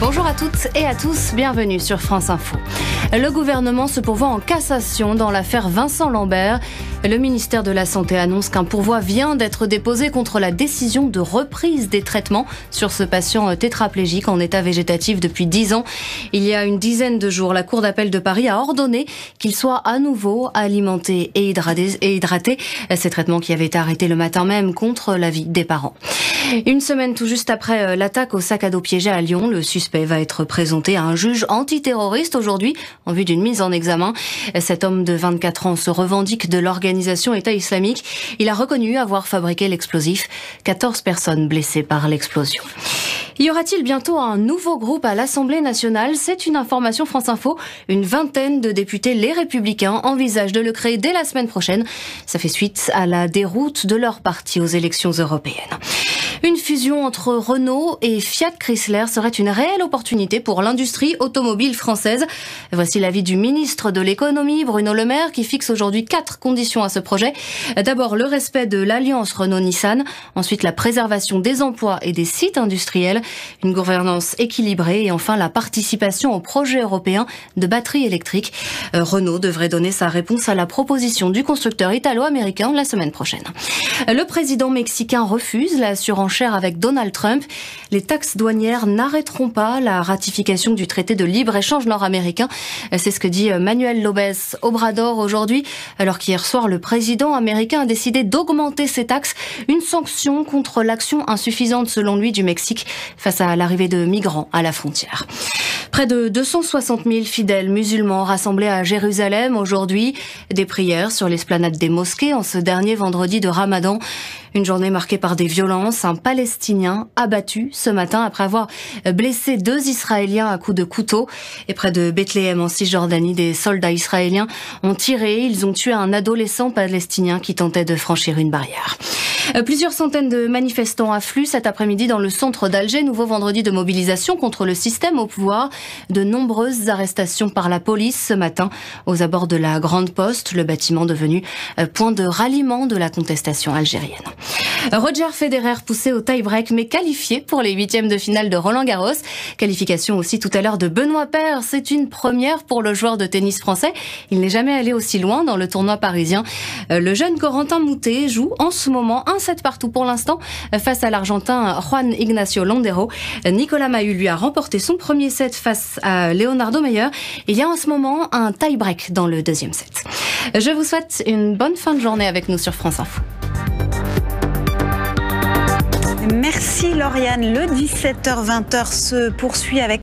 Bonjour à toutes et à tous, bienvenue sur France Info. Le gouvernement se pourvoit en cassation dans l'affaire Vincent Lambert. Le ministère de la Santé annonce qu'un pourvoi vient d'être déposé contre la décision de reprise des traitements sur ce patient tétraplégique en état végétatif depuis 10 ans. Il y a une dizaine de jours, la Cour d'appel de Paris a ordonné qu'il soit à nouveau alimenté et hydraté. Ces traitements qui avaient été arrêtés le matin même contre l'avis des parents. Une semaine tout juste après l'attaque au sac à dos piégé à Lyon, le suspect va être présenté à un juge antiterroriste aujourd'hui en vue d'une mise en examen. Cet homme de 24 ans se revendique de l'organisation État islamique. Il a reconnu avoir fabriqué l'explosif. 14 personnes blessées par l'explosion. Y aura-t-il bientôt un nouveau groupe à l'Assemblée nationale? C'est une information France Info. Une vingtaine de députés Les Républicains envisagent de le créer dès la semaine prochaine. Ça fait suite à la déroute de leur parti aux élections européennes. Une fusion entre Renault et Fiat Chrysler serait une réelle opportunité pour l'industrie automobile française. Voici l'avis du ministre de l'économie, Bruno Le Maire, qui fixe aujourd'hui 4 conditions à ce projet. D'abord, le respect de l'alliance Renault-Nissan. Ensuite, la préservation des emplois et des sites industriels. Une gouvernance équilibrée. Et enfin, la participation au projet européen de batteries électriques. Renault devrait donner sa réponse à la proposition du constructeur italo-américain la semaine prochaine. Le président mexicain refuse la surenchère avec Donald Trump. Les taxes douanières n'arrêteront pas la ratification du traité de libre-échange nord-américain. C'est ce que dit Manuel López Obrador aujourd'hui, alors qu'hier soir, le président américain a décidé d'augmenter ses taxes, une sanction contre l'action insuffisante, selon lui, du Mexique face à l'arrivée de migrants à la frontière. Près de 260 000 fidèles musulmans rassemblés à Jérusalem aujourd'hui. Des prières sur l'esplanade des mosquées en ce dernier vendredi de Ramadan. Une journée marquée par des violences. Un Palestinien abattu ce matin après avoir blessé 2 Israéliens à coups de couteau. Et près de Bethléem en Cisjordanie, des soldats israéliens ont tiré. Ils ont tué un adolescent palestinien qui tentait de franchir une barrière. Plusieurs centaines de manifestants affluent cet après-midi dans le centre d'Alger. Nouveau vendredi de mobilisation contre le système au pouvoir. De nombreuses arrestations par la police ce matin aux abords de la Grande Poste, le bâtiment devenu point de ralliement de la contestation algérienne. Roger Federer poussé au tie-break mais qualifié pour les 8e de finale de Roland-Garros. Qualification aussi tout à l'heure de Benoît Paire. C'est une première pour le joueur de tennis français. Il n'est jamais allé aussi loin dans le tournoi parisien. Le jeune Corentin Moutet joue en ce moment 1-7 partout pour l'instant face à l'Argentin Juan Ignacio Londero. Nicolas Mahut lui a remporté son premier set face à Leonardo Meyer. Il y a en ce moment un tie-break dans le deuxième set. Je vous souhaite une bonne fin de journée avec nous sur France Info. Merci Lauriane. Le 17h-20h se poursuit avec